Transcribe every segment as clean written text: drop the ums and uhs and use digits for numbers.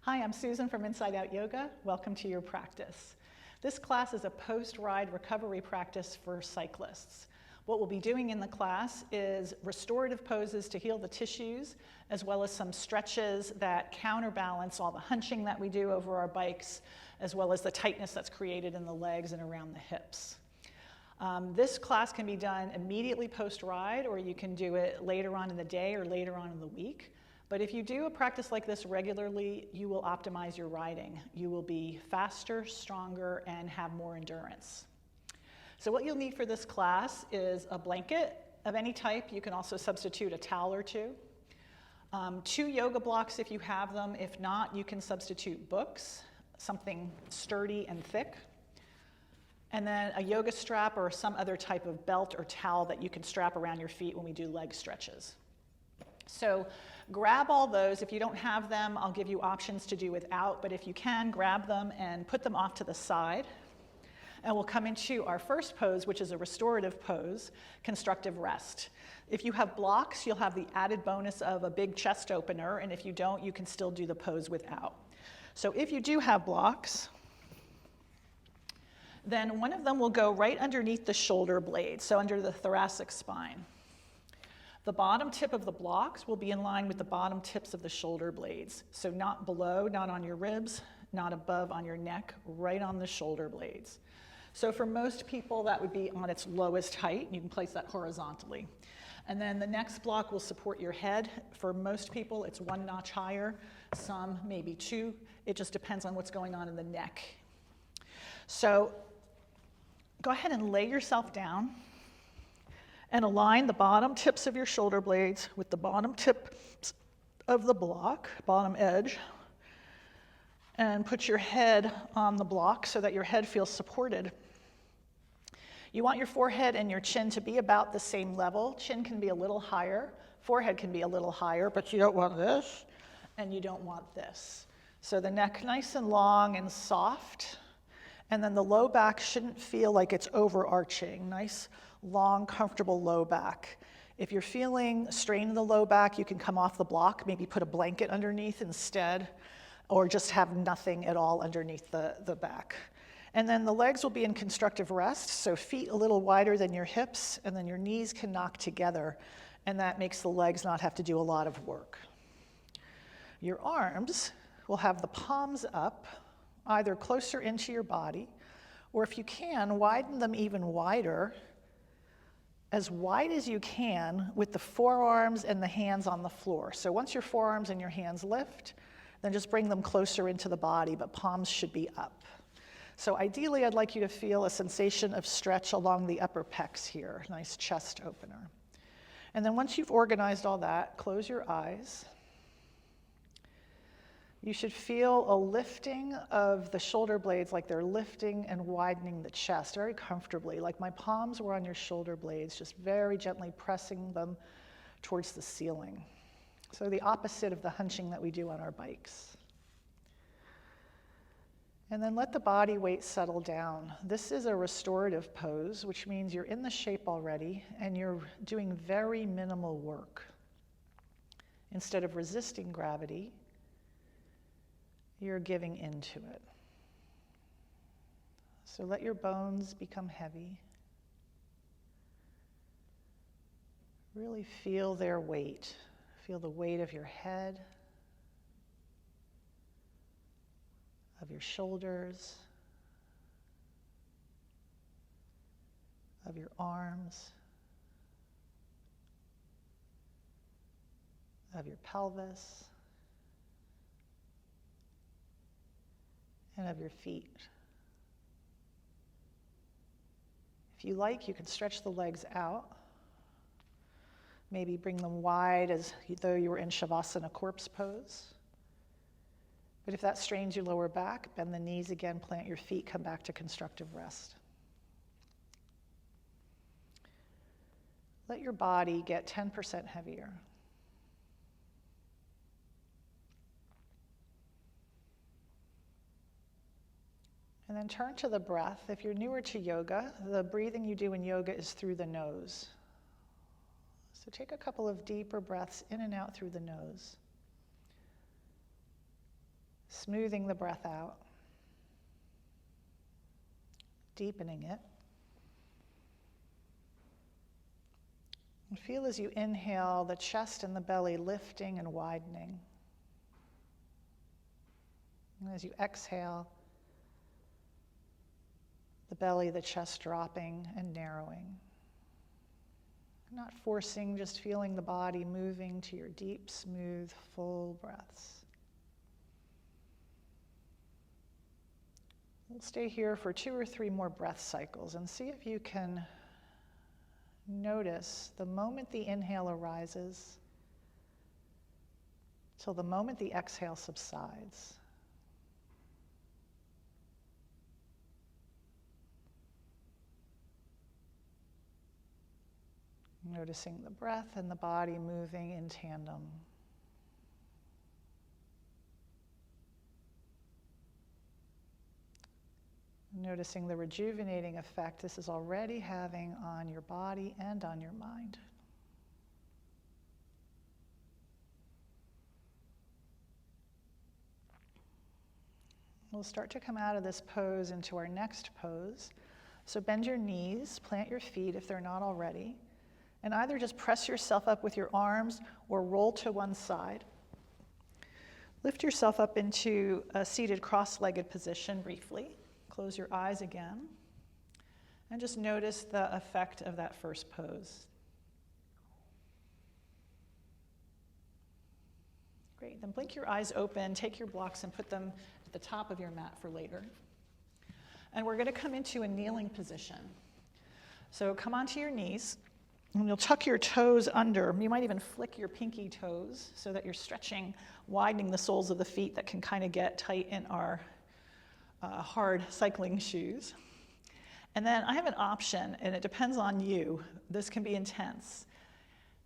Hi, I'm Susan from Inside Out Yoga. Welcome to your practice. This class is a post-ride recovery practice for cyclists. What we'll be doing in the class is restorative poses to heal the tissues, as well as some stretches that counterbalance all the hunching that we do over our bikes, as well as the tightness that's created in the legs and around the hips. This class can be done immediately post-ride, or you can do it later on in the day or later on in the week. But if you do a practice like this regularly, you will optimize your riding. You will be faster, stronger, and have more endurance. So what you'll need for this class is a blanket of any type. You can also substitute a towel or two. 2 yoga blocks if you have them. If not, you can substitute books, something sturdy and thick. And then a yoga strap or some other type of belt or towel that you can strap around your feet when we do leg stretches. So grab all those. If you don't have them, I'll give you options to do without, but if you can, grab them and put them off to the side. And we'll come into our first pose, which is a restorative pose, constructive rest. If you have blocks, you'll have the added bonus of a big chest opener, and if you don't, you can still do the pose without. So if you do have blocks, then one of them will go right underneath the shoulder blade, so under the thoracic spine. The bottom tip of the blocks will be in line with the bottom tips of the shoulder blades. So not below, not on your ribs, not above on your neck, right on the shoulder blades. So for most people, that would be on its lowest height. You can place that horizontally. And then the next block will support your head. For most people, it's 1 notch higher, some maybe 2. It just depends on what's going on in the neck. So go ahead and lay yourself down and align the bottom tips of your shoulder blades with the bottom tips of the block, bottom edge, and put your head on the block so that your head feels supported. You want your forehead and your chin to be about the same level. Chin can be a little higher, forehead can be a little higher, but you don't want this, and you don't want this. So the neck nice and long and soft, and then the low back shouldn't feel like it's overarching. Nice, long, comfortable low back. If you're feeling strain in the low back, you can come off the block, maybe put a blanket underneath instead, or just have nothing at all underneath the back. And then the legs will be in constructive rest, so feet a little wider than your hips, and then your knees can knock together, and that makes the legs not have to do a lot of work. Your arms will have the palms up, either closer into your body, or if you can, widen them even wider, as wide as you can, with the forearms and the hands on the floor. So once your forearms and your hands lift, then just bring them closer into the body, but palms should be up. So ideally, I'd like you to feel a sensation of stretch along the upper pecs here, nice chest opener. And then once you've organized all that, close your eyes. You should feel a lifting of the shoulder blades, like they're lifting and widening the chest very comfortably, like my palms were on your shoulder blades, just very gently pressing them towards the ceiling. So the opposite of the hunching that we do on our bikes. And then let the body weight settle down. This is a restorative pose, which means you're in the shape already and you're doing very minimal work. Instead of resisting gravity, you're giving into it. So let your bones become heavy. Really feel their weight. Feel the weight of your head, of your shoulders, of your arms, of your pelvis, and of your feet. If you like, you can stretch the legs out. Maybe bring them wide as though you were in Shavasana corpse pose. But if that strains your lower back, bend the knees again, plant your feet, come back to constructive rest. Let your body get 10% heavier. And then turn to the breath. If you're newer to yoga, the breathing you do in yoga is through the nose. So take a couple of deeper breaths in and out through the nose. Smoothing the breath out, deepening it. And feel as you inhale the chest and the belly lifting and widening. And as you exhale, the belly, the chest dropping and narrowing. Not forcing, just feeling the body moving to your deep, smooth, full breaths. We'll stay here for 2 or 3 more breath cycles and see if you can notice the moment the inhale arises till the moment the exhale subsides. Noticing the breath and the body moving in tandem. Noticing the rejuvenating effect this is already having on your body and on your mind. We'll start to come out of this pose into our next pose. So bend your knees, plant your feet if they're not already, and either just press yourself up with your arms or roll to one side. Lift yourself up into a seated cross-legged position briefly. Close your eyes again, and just notice the effect of that first pose. Great, then blink your eyes open, take your blocks and put them at the top of your mat for later. And we're gonna come into a kneeling position. So come onto your knees, and you'll tuck your toes under. You might even flick your pinky toes so that you're stretching, widening the soles of the feet that can kind of get tight in our hard cycling shoes. And then I have an option, and it depends on you. This can be intense.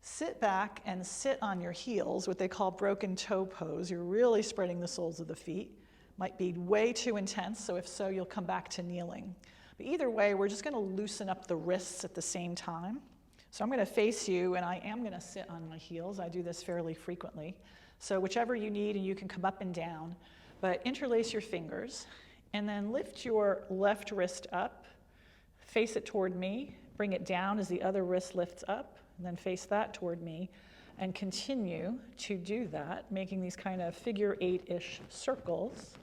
Sit back and sit on your heels, what they call broken toe pose. You're really spreading the soles of the feet. Might be way too intense, so if so, you'll come back to kneeling. But either way, we're just gonna loosen up the wrists at the same time. So I'm gonna face you, and I am gonna sit on my heels. I do this fairly frequently. So whichever you need, and you can come up and down, but interlace your fingers. And then lift your left wrist up, face it toward me, bring it down as the other wrist lifts up, and then face that toward me, and continue to do that, making these kind of figure 8-ish circles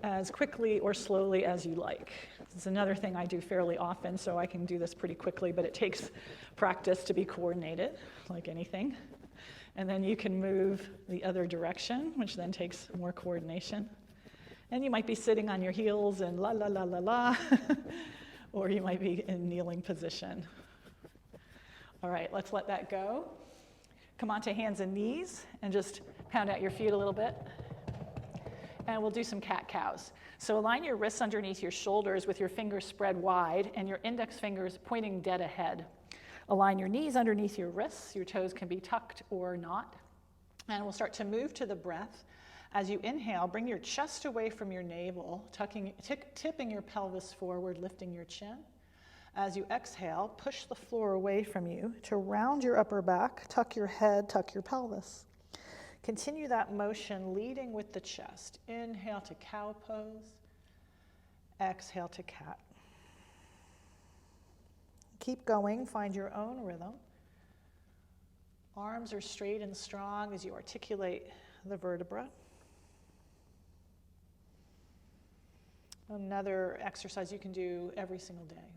as quickly or slowly as you like. This is another thing I do fairly often, so I can do this pretty quickly, but it takes practice to be coordinated, like anything. And then you can move the other direction, which then takes more coordination. And you might be sitting on your heels and la, la, la, la, la, or you might be in kneeling position. All right, let's let that go. Come onto hands and knees and just pound out your feet a little bit. And we'll do some cat-cows. So align your wrists underneath your shoulders with your fingers spread wide and your index fingers pointing dead ahead. Align your knees underneath your wrists. Your toes can be tucked or not. And we'll start to move to the breath. As you inhale, bring your chest away from your navel, tipping your pelvis forward, lifting your chin. As you exhale, push the floor away from you to round your upper back, tuck your head, tuck your pelvis. Continue that motion, leading with the chest. Inhale to cow pose. Exhale to cat. Keep going, find your own rhythm. Arms are straight and strong as you articulate the vertebra. Another exercise you can do every single day.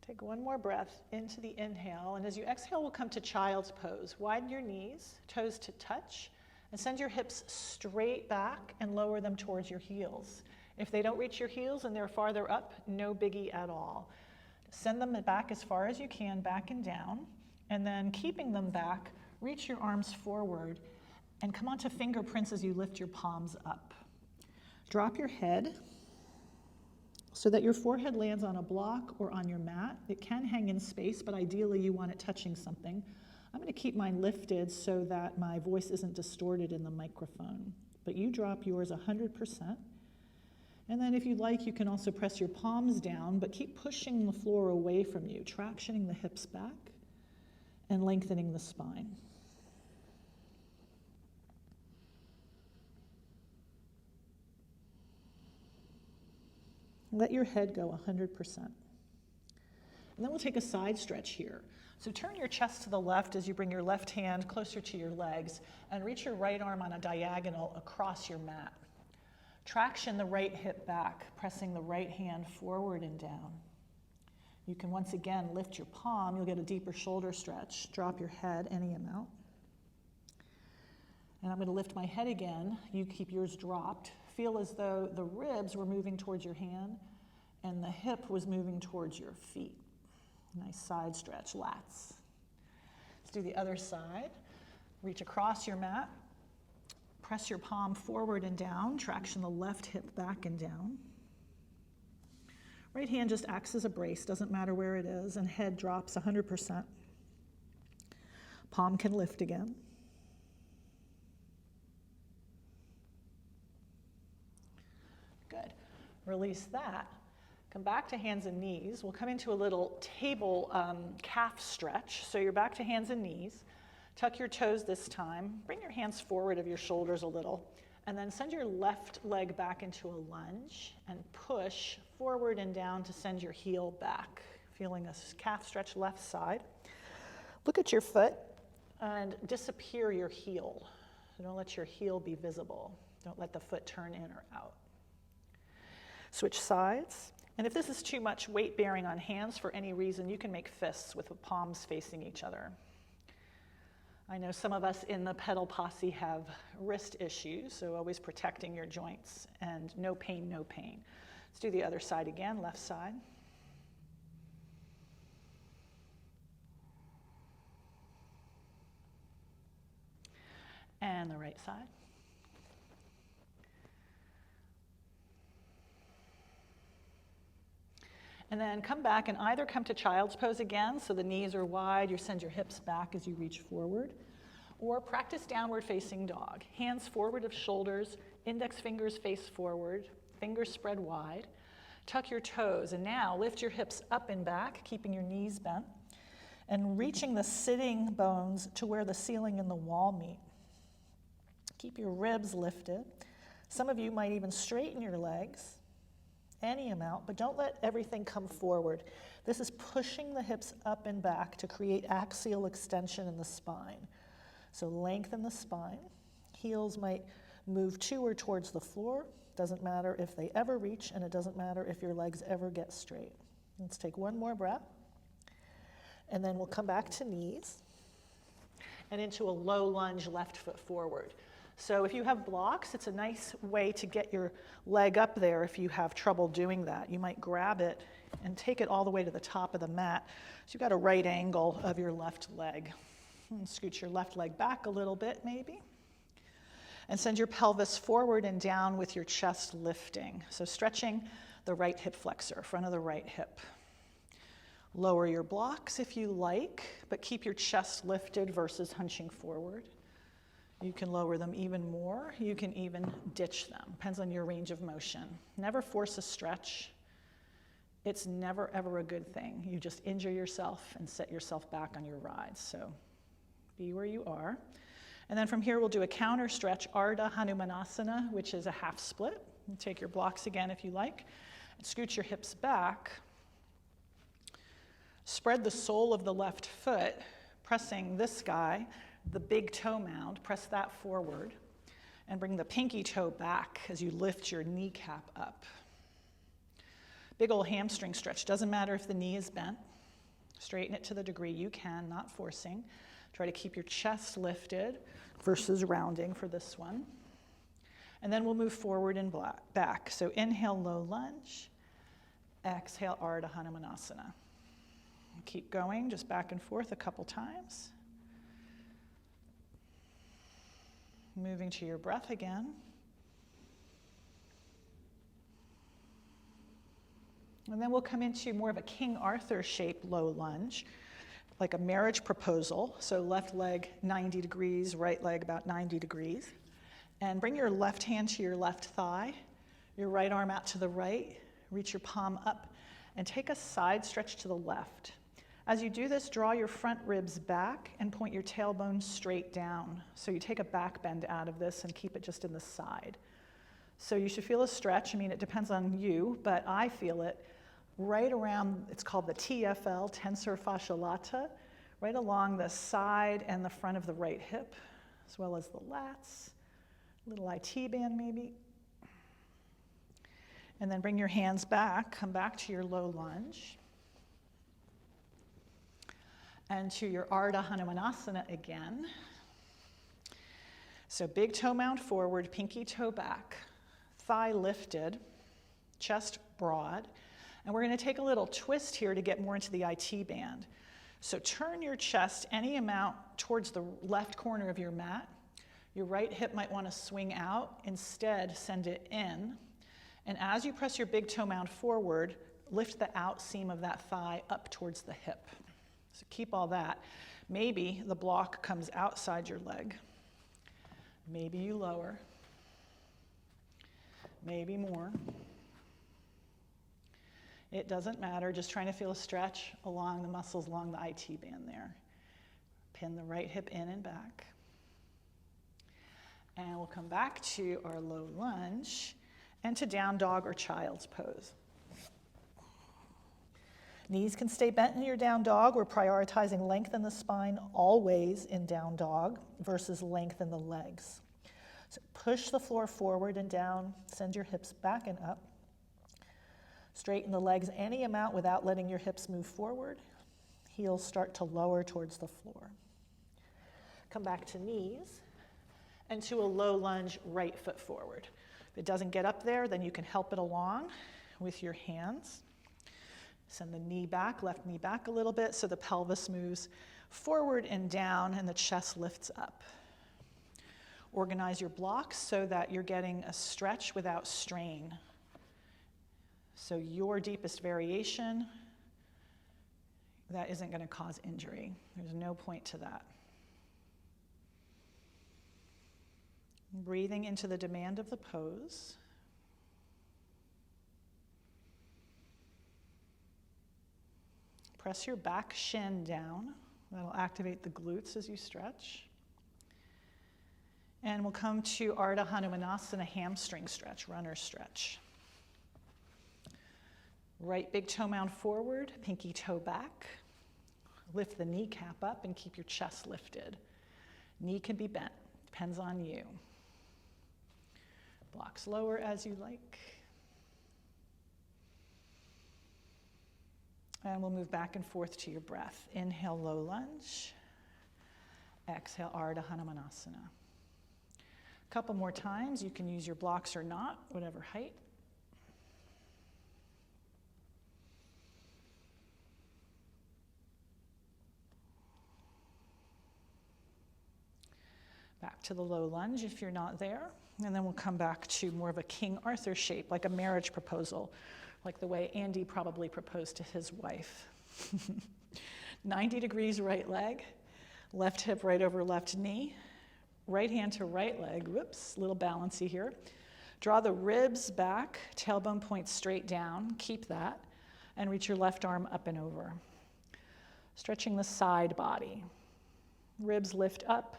Take one more breath into the inhale, and as you exhale, we'll come to child's pose. Widen your knees, toes to touch, and send your hips straight back and lower them towards your heels. If they don't reach your heels and they're farther up, no biggie at all. Send them back as far as you can, back and down, and then keeping them back, reach your arms forward and come onto fingerprints as you lift your palms up. Drop your head so that your forehead lands on a block or on your mat. It can hang in space, but ideally you want it touching something. I'm going to keep mine lifted so that my voice isn't distorted in the microphone. But you drop yours 100%. And then if you'd like, you can also press your palms down, but keep pushing the floor away from you, tractioning the hips back and lengthening the spine. Let your head go 100%. And then we'll take a side stretch here. So turn your chest to the left as you bring your left hand closer to your legs and reach your right arm on a diagonal across your mat. Traction the right hip back, pressing the right hand forward and down. You can once again lift your palm. You'll get a deeper shoulder stretch. Drop your head any amount. And I'm going to lift my head again. You keep yours dropped. Feel as though the ribs were moving towards your hand and the hip was moving towards your feet. Nice side stretch, lats. Let's do the other side. Reach across your mat. Press your palm forward and down. Traction the left hip back and down. Right hand just acts as a brace, doesn't matter where it is, and head drops 100%. Palm can lift again. Good. Release that. Come back to hands and knees. We'll come into a little table calf stretch. So you're back to hands and knees. Tuck your toes this time. Bring your hands forward of your shoulders a little. And then send your left leg back into a lunge and push forward and down to send your heel back. Feeling a calf stretch left side. Look at your foot and disappear your heel. So don't let your heel be visible. Don't let the foot turn in or out. Switch sides. And if this is too much weight bearing on hands for any reason, you can make fists with the palms facing each other. I know some of us in the pedal posse have wrist issues, so always protecting your joints, and no pain, no pain. Let's do the other side again, left side. And the right side. And then come back and either come to child's pose again, so the knees are wide, you send your hips back as you reach forward, or practice downward facing dog. Hands forward of shoulders, index fingers face forward, fingers spread wide. Tuck your toes, and now lift your hips up and back, keeping your knees bent, and reaching the sitting bones to where the ceiling and the wall meet. Keep your ribs lifted. Some of you might even straighten your legs. Any amount, but don't let everything come forward. This is pushing the hips up and back to create axial extension in the spine. So lengthen the spine. Heels might move to or towards the floor. Doesn't matter if they ever reach, and it doesn't matter if your legs ever get straight. Let's take one more breath. And then we'll come back to knees and into a low lunge, left foot forward. So if you have blocks, it's a nice way to get your leg up there if you have trouble doing that. You might grab it and take it all the way to the top of the mat. So you've got a right angle of your left leg. And scoot your left leg back a little bit maybe. And send your pelvis forward and down with your chest lifting. So stretching the right hip flexor, front of the right hip. Lower your blocks if you like, but keep your chest lifted versus hunching forward. You can lower them even more. You can even ditch them. Depends on your range of motion. Never force a stretch. It's never, ever a good thing. You just injure yourself and set yourself back on your ride. So be where you are. And then from here, we'll do a counter stretch, Ardha Hanumanasana, which is a half split. You take your blocks again if you like. And scoot your hips back. Spread the sole of the left foot, pressing this guy, the big toe mound, press that forward, and bring the pinky toe back as you lift your kneecap up. Big old hamstring stretch. Doesn't matter if the knee is bent. Straighten it to the degree you can, not forcing. Try to keep your chest lifted versus rounding for this one. And then we'll move forward and back. So inhale, low lunge. Exhale, Ardha Hanumanasana. Keep going, just back and forth a couple times. Moving to your breath again. And then we'll come into more of a King Arthur shaped low lunge, like a marriage proposal. So left leg 90 degrees, right leg about 90 degrees. And bring your left hand to your left thigh, your right arm out to the right, reach your palm up, and take a side stretch to the left. As you do this, draw your front ribs back and point your tailbone straight down. So you take a back bend out of this and keep it just in the side. So you should feel a stretch. I mean, it depends on you, but I feel it right around, it's called the TFL, tensor fascia lata, right along the side and the front of the right hip, as well as the lats, little IT band maybe. And then bring your hands back, come back to your low lunge. And to your Ardha Hanumanasana again. So big toe mound forward, pinky toe back, thigh lifted, chest broad. And we're going to take a little twist here to get more into the IT band. So turn your chest any amount towards the left corner of your mat. Your right hip might want to swing out. Instead, send it in. And as you press your big toe mound forward, lift the out seam of that thigh up towards the hip. So keep all that. Maybe the block comes outside your leg. Maybe you lower. Maybe more. It doesn't matter, just trying to feel a stretch along the muscles along the IT band there. Pin the right hip in and back. And we'll come back to our low lunge and to down dog or child's pose. Knees can stay bent in your down dog. We're prioritizing length in the spine always in down dog versus length in the legs. So push the floor forward and down, send your hips back and up. Straighten the legs any amount without letting your hips move forward. Heels start to lower towards the floor. Come back to knees and to a low lunge, right foot forward. If it doesn't get up there, then you can help it along with your hands. Send the knee back, left knee back a little bit so the pelvis moves forward and down and the chest lifts up. Organize your blocks so that you're getting a stretch without strain. So your deepest variation, that isn't going to cause injury. There's no point to that. Breathing into the demand of the pose. Press your back shin down. That'll activate the glutes as you stretch. And we'll come to Ardha Hanumanasana, hamstring stretch, runner stretch. Right big toe mound forward, pinky toe back. Lift the kneecap up and keep your chest lifted. Knee can be bent, depends on you. Blocks lower as you like. And we'll move back and forth to your breath. Inhale, low lunge. Exhale, Ardha Hanumanasana. A couple more times. You can use your blocks or not, whatever height. Back to the low lunge if you're not there. And then we'll come back to more of a King Arthur shape, like a marriage proposal, like the way Andy probably proposed to his wife. 90 degrees right leg, left hip right over left knee, right hand to right leg. Whoops, little balancy here. Draw the ribs back, tailbone points straight down. Keep that. And reach your left arm up and over. Stretching the side body. Ribs lift up.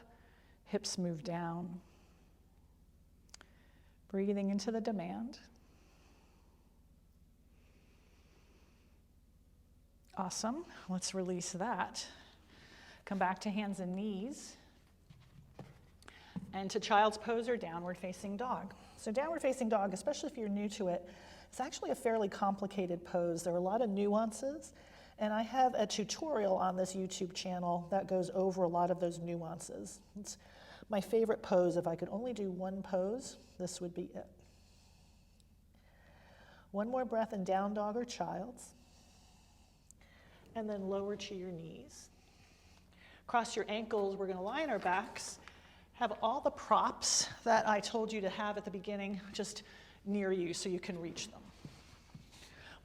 Hips move down. Breathing into the demand. Awesome. Let's release that. Come back to hands and knees. And to child's pose or downward facing dog. So downward facing dog, especially if you're new to it, it's actually a fairly complicated pose. There are a lot of nuances. And I have a tutorial on this YouTube channel that goes over a lot of those nuances. It's my favorite pose. If I could only do one pose, this would be it. One more breath in down dog or child's. And then lower to your knees. Cross your ankles. We're going to lie on our backs. Have all the props that I told you to have at the beginning just near you so you can reach them.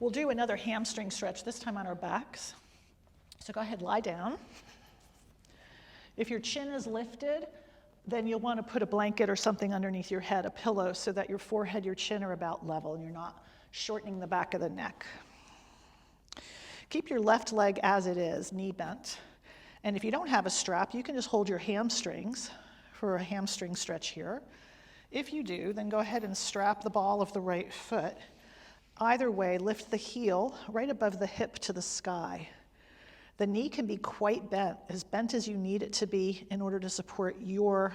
We'll do another hamstring stretch, this time on our backs. So go ahead, lie down. If your chin is lifted, then you'll want to put a blanket or something underneath your head, a pillow, so that your forehead, your chin are about level and you're not shortening the back of the neck. Keep your left leg as it is, knee bent. And if you don't have a strap, you can just hold your hamstrings for a hamstring stretch here. If you do, then go ahead and strap the ball of the right foot. Either way, lift the heel right above the hip to the sky. The knee can be quite bent as you need it to be in order to support your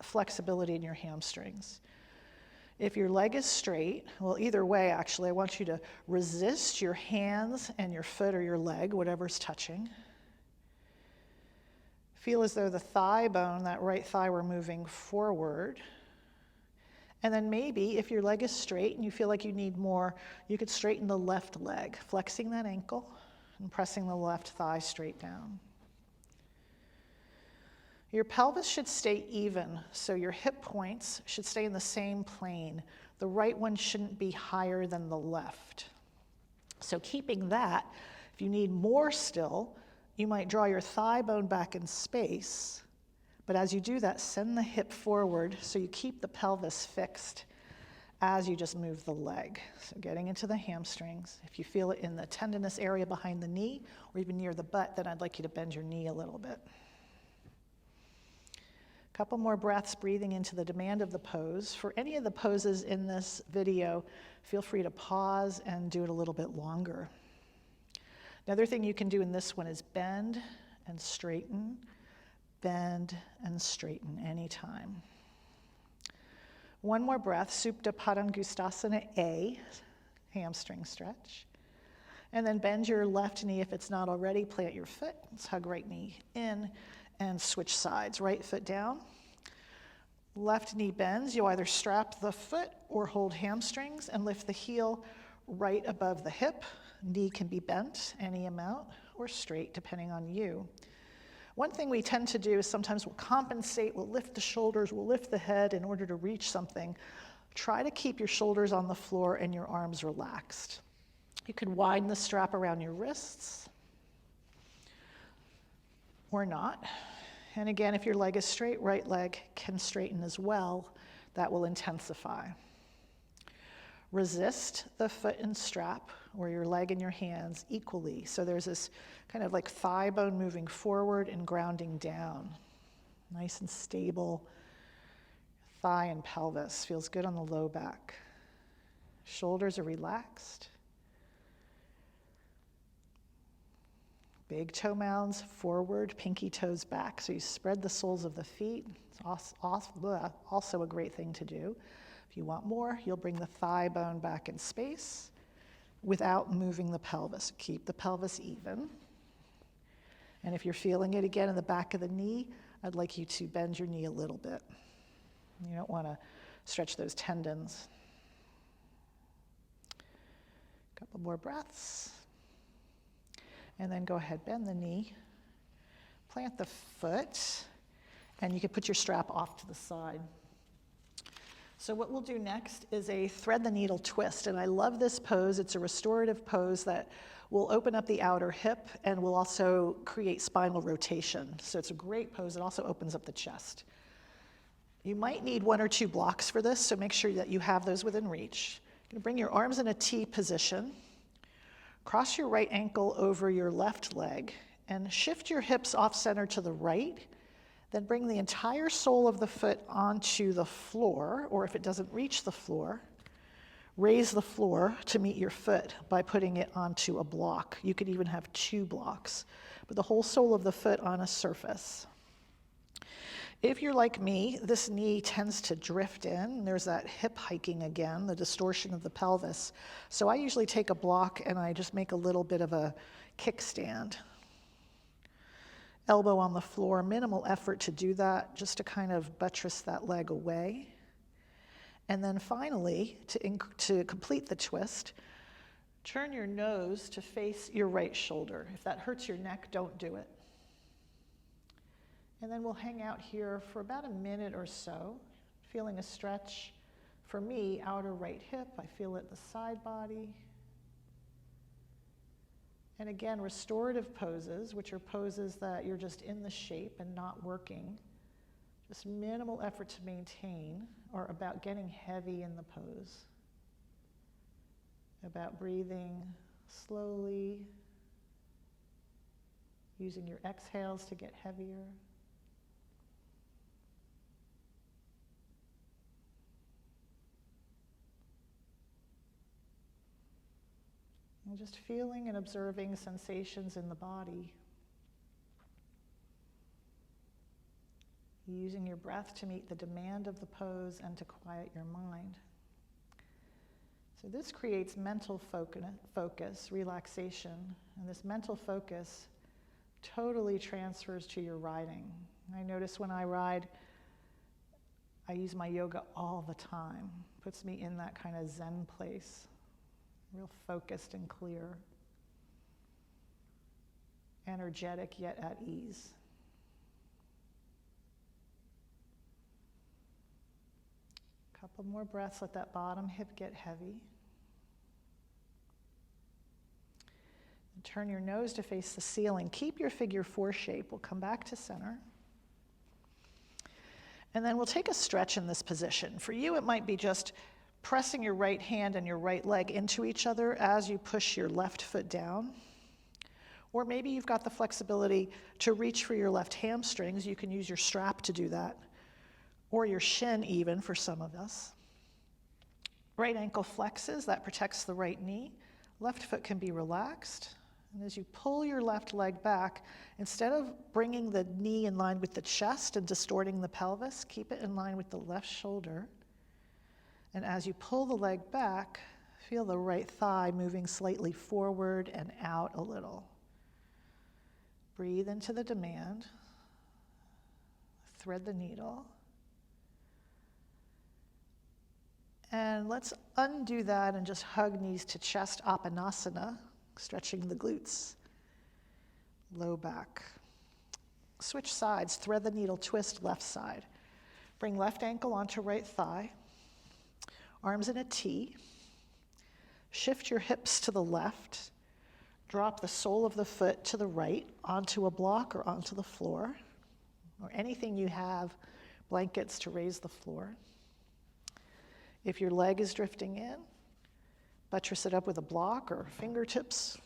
flexibility in your hamstrings. If your leg is straight, well, either way, actually, I want you to resist your hands and your foot or your leg, whatever's touching. Feel as though the thigh bone, that right thigh, we're moving forward. And then maybe if your leg is straight and you feel like you need more, you could straighten the left leg, flexing that ankle and pressing the left thigh straight down. Your pelvis should stay even, so your hip points should stay in the same plane. The right one shouldn't be higher than the left. So keeping that, if you need more still, you might draw your thigh bone back in space. But as you do that, send the hip forward so you keep the pelvis fixed as you just move the leg. So getting into the hamstrings. If you feel it in the tendinous area behind the knee or even near the butt, then I'd like you to bend your knee a little bit. A couple more breaths breathing into the demand of the pose. For any of the poses in this video, feel free to pause and do it a little bit longer. Another thing you can do in this one is bend and straighten. Bend and straighten anytime. One more breath, Supta Padangustasana A, hamstring stretch. And then bend your left knee if it's not already, plant your foot, let's hug right knee in and switch sides. Right foot down, left knee bends, you'll either strap the foot or hold hamstrings and lift the heel right above the hip. Knee can be bent any amount or straight depending on you. One thing we tend to do is sometimes we'll compensate, we'll lift the shoulders, we'll lift the head in order to reach something. Try to keep your shoulders on the floor and your arms relaxed. You can widen the strap around your wrists or not. And again, if your leg is straight, right leg can straighten as well. That will intensify. Resist the foot and strap or your leg and your hands equally. So there's this kind of like thigh bone moving forward and grounding down. Nice and stable thigh and pelvis. Feels good on the low back. Shoulders are relaxed. Big toe mounds forward, pinky toes back. So you spread the soles of the feet. It's also a great thing to do. If you want more, you'll bring the thigh bone back in space without moving the pelvis. Keep the pelvis even. And if you're feeling it again in the back of the knee, I'd like you to bend your knee a little bit. You don't want to stretch those tendons. A couple more breaths. And then go ahead, bend the knee, plant the foot, and you can put your strap off to the side. So what we'll do next is a thread the needle twist, and I love this pose. It's a restorative pose that will open up the outer hip and will also create spinal rotation. So it's a great pose. It also opens up the chest. You might need 1 or 2 blocks for this, so make sure that you have those within reach. You're gonna bring your arms in a T position, cross your right ankle over your left leg, and shift your hips off center to the right. Then bring the entire sole of the foot onto the floor, or if it doesn't reach the floor, raise the floor to meet your foot by putting it onto a block. You could even have 2 blocks, but the whole sole of the foot on a surface. If you're like me, this knee tends to drift in. There's that hip hiking again, the distortion of the pelvis. So I usually take a block and I just make a little bit of a kickstand. Elbow on the floor, minimal effort to do that, just to kind of buttress that leg away. And then finally, to complete the twist, turn your nose to face your right shoulder. If that hurts your neck, don't do it. And then we'll hang out here for about a minute or so, feeling a stretch. For me, outer right hip, I feel it the side body. And again, restorative poses, which are poses that you're just in the shape and not working, just minimal effort to maintain, are about getting heavy in the pose, about breathing slowly, using your exhales to get heavier. And just feeling and observing sensations in the body. Using your breath to meet the demand of the pose and to quiet your mind. So this creates mental focus, relaxation, and this mental focus totally transfers to your riding. I notice when I ride, I use my yoga all the time. Puts me in that kind of Zen place, real focused and clear, energetic yet at ease. Couple more breaths, let that bottom hip get heavy. And turn your nose to face the ceiling. Keep your figure 4 shape. We'll come back to center. And then we'll take a stretch in this position. For you, it might be just pressing your right hand and your right leg into each other as you push your left foot down. Or maybe you've got the flexibility to reach for your left hamstrings. You can use your strap to do that. Or your shin even for some of us. Right ankle flexes, that protects the right knee. Left foot can be relaxed. And as you pull your left leg back, instead of bringing the knee in line with the chest and distorting the pelvis, keep it in line with the left shoulder. And as you pull the leg back, feel the right thigh moving slightly forward and out a little. Breathe into the demand. Thread the needle. And let's undo that and just hug knees to chest, Apanasana, stretching the glutes. Low back. Switch sides, thread the needle, twist left side. Bring left ankle onto right thigh. Arms in a T. Shift your hips to the left. Drop the sole of the foot to the right onto a block or onto the floor, or anything you have, blankets to raise the floor. If your leg is drifting in, buttress it up with a block or fingertips,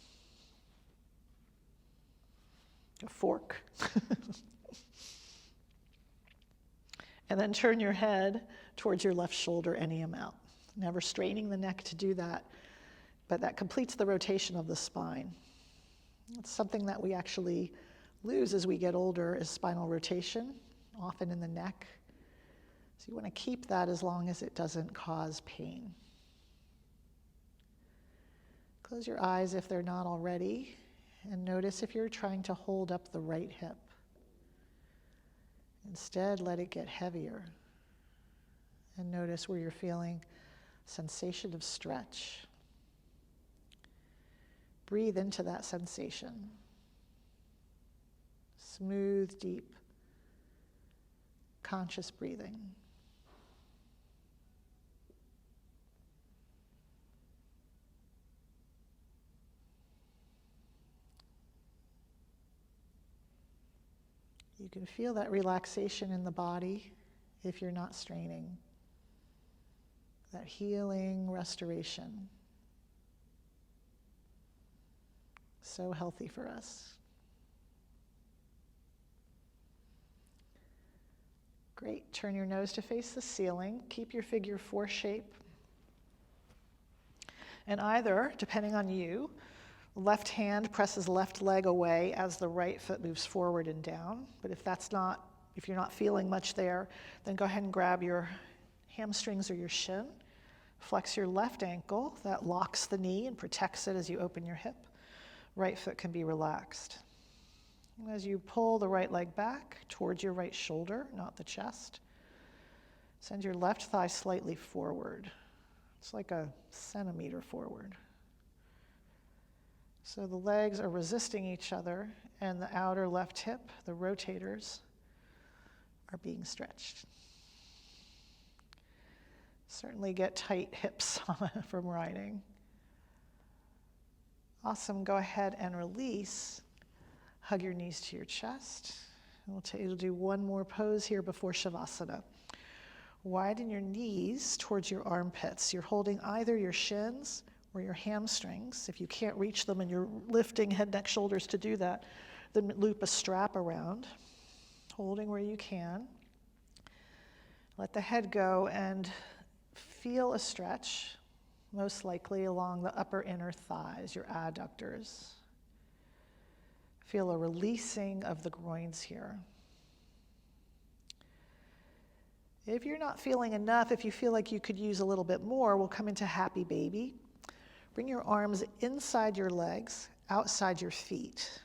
a fork. And then turn your head towards your left shoulder any amount. Never straining the neck to do that, but that completes the rotation of the spine. It's something that we actually lose as we get older is spinal rotation, often in the neck. So you want to keep that as long as it doesn't cause pain. Close your eyes if they're not already, and notice if you're trying to hold up the right hip. Instead, let it get heavier. And notice where you're feeling sensation of stretch. Breathe into that sensation. Smooth, deep, conscious breathing. You can feel that relaxation in the body if you're not straining. That healing, restoration. So healthy for us. Great. Turn your nose to face the ceiling. Keep your figure 4 shape. And either, depending on you, left hand presses left leg away as the right foot moves forward and down. But if you're not feeling much there, then go ahead and grab your hamstrings or your shin. Flex your left ankle. That locks the knee and protects it as you open your hip. Right foot can be relaxed. And as you pull the right leg back towards your right shoulder, not the chest, send your left thigh slightly forward. It's like a centimeter forward. So the legs are resisting each other, and the outer left hip, the rotators, are being stretched. Certainly get tight hips from riding. Awesome. Go ahead and release. Hug your knees to your chest. We'll do one more pose here before Shavasana. Widen your knees towards your armpits. You're holding either your shins or your hamstrings. If you can't reach them and you're lifting head, neck, shoulders to do that, then loop a strap around, holding where you can. Let the head go and feel a stretch. most likely along the upper inner thighs, your adductors. Feel a releasing of the groins here. If you're not feeling enough, if you feel like you could use a little bit more, we'll come into happy baby. Bring your arms inside your legs, outside your feet.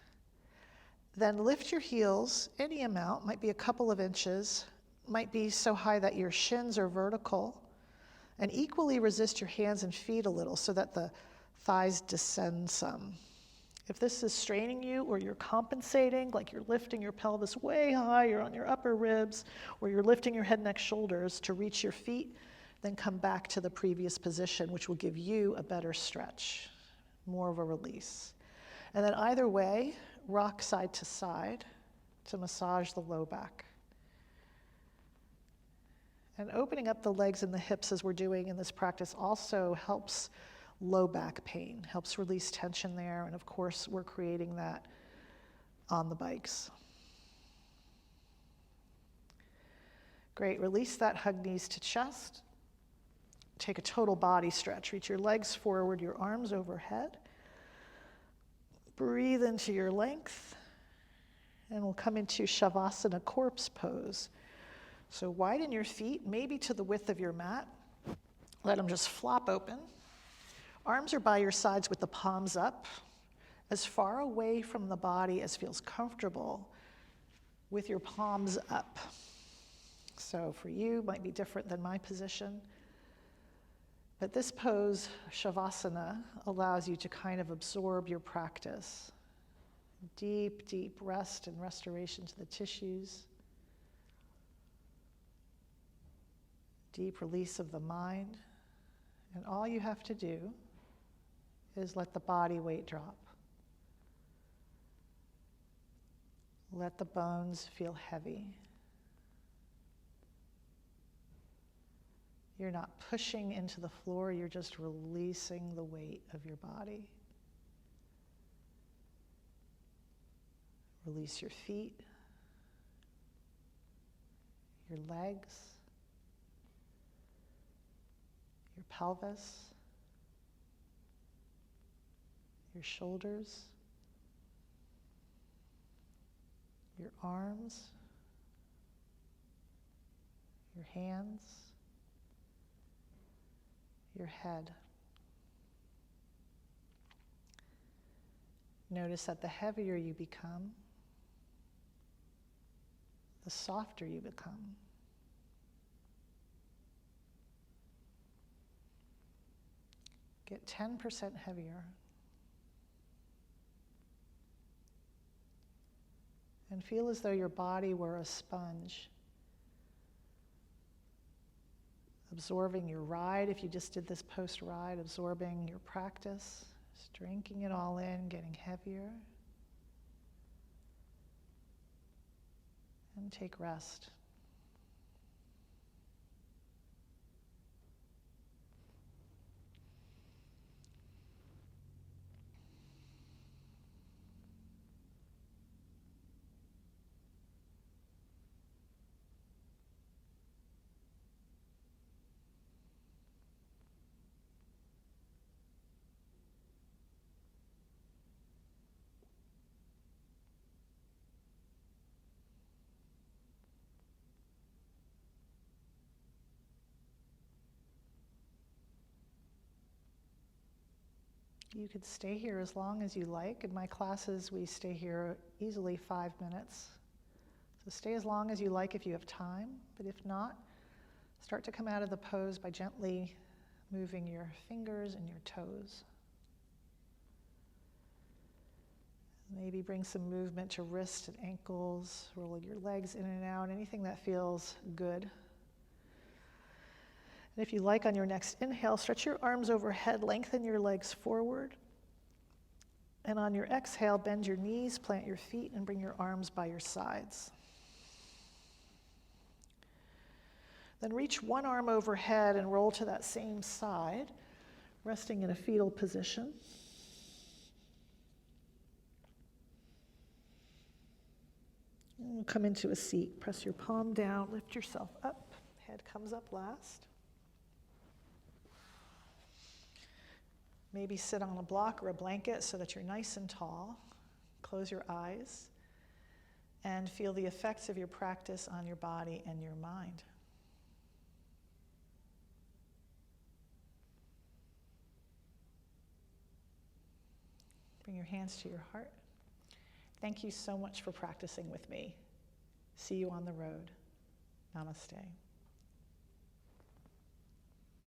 Then lift your heels any amount, might be a couple of inches, might be so high that your shins are vertical, and equally resist your hands and feet a little so that the thighs descend some. If this is straining you or you're compensating, like you're lifting your pelvis way high, you're on your upper ribs, or you're lifting your head, neck, shoulders to reach your feet, then come back to the previous position, which will give you a better stretch, more of a release. And then either way, rock side to side to massage the low back. And opening up the legs and the hips as we're doing in this practice also helps low back pain, helps release tension there, and of course we're creating that on the bikes. Great, release that hug knees to chest. Take a total body stretch. Reach your legs forward, your arms overhead. Breathe into your length, and we'll come into Shavasana corpse pose. So widen your feet, maybe to the width of your mat. Let them just flop open. Arms are by your sides with the palms up, as far away from the body as feels comfortable with your palms up. So for you, might be different than my position. But this pose, Shavasana, allows you to kind of absorb your practice. Deep, deep rest and restoration to the tissues. Deep release of the mind. And all you have to do is let the body weight drop. Let the bones feel heavy. You're not pushing into the floor, you're just releasing the weight of your body. Release your feet, your legs, your pelvis, your shoulders, your arms, your hands, your head. Notice that the heavier you become, the softer you become. Get 10% heavier. And feel as though your body were a sponge, absorbing your ride. If you just did this post-ride, absorbing your practice, just drinking it all in, getting heavier. And take rest. You could stay here as long as you like. In my classes, we stay here easily 5 minutes. So stay as long as you like if you have time, but if not, start to come out of the pose by gently moving your fingers and your toes. Maybe bring some movement to wrists and ankles, roll your legs in and out, anything that feels good. And if you like, on your next inhale, stretch your arms overhead, lengthen your legs forward. And on your exhale, bend your knees, plant your feet, and bring your arms by your sides. Then reach one arm overhead and roll to that same side, resting in a fetal position. And we'll come into a seat. Press your palm down, lift yourself up. Head comes up last. Maybe sit on a block or a blanket so that you're nice and tall. Close your eyes and feel the effects of your practice on your body and your mind. Bring your hands to your heart. Thank you so much for practicing with me. See you on the road. Namaste.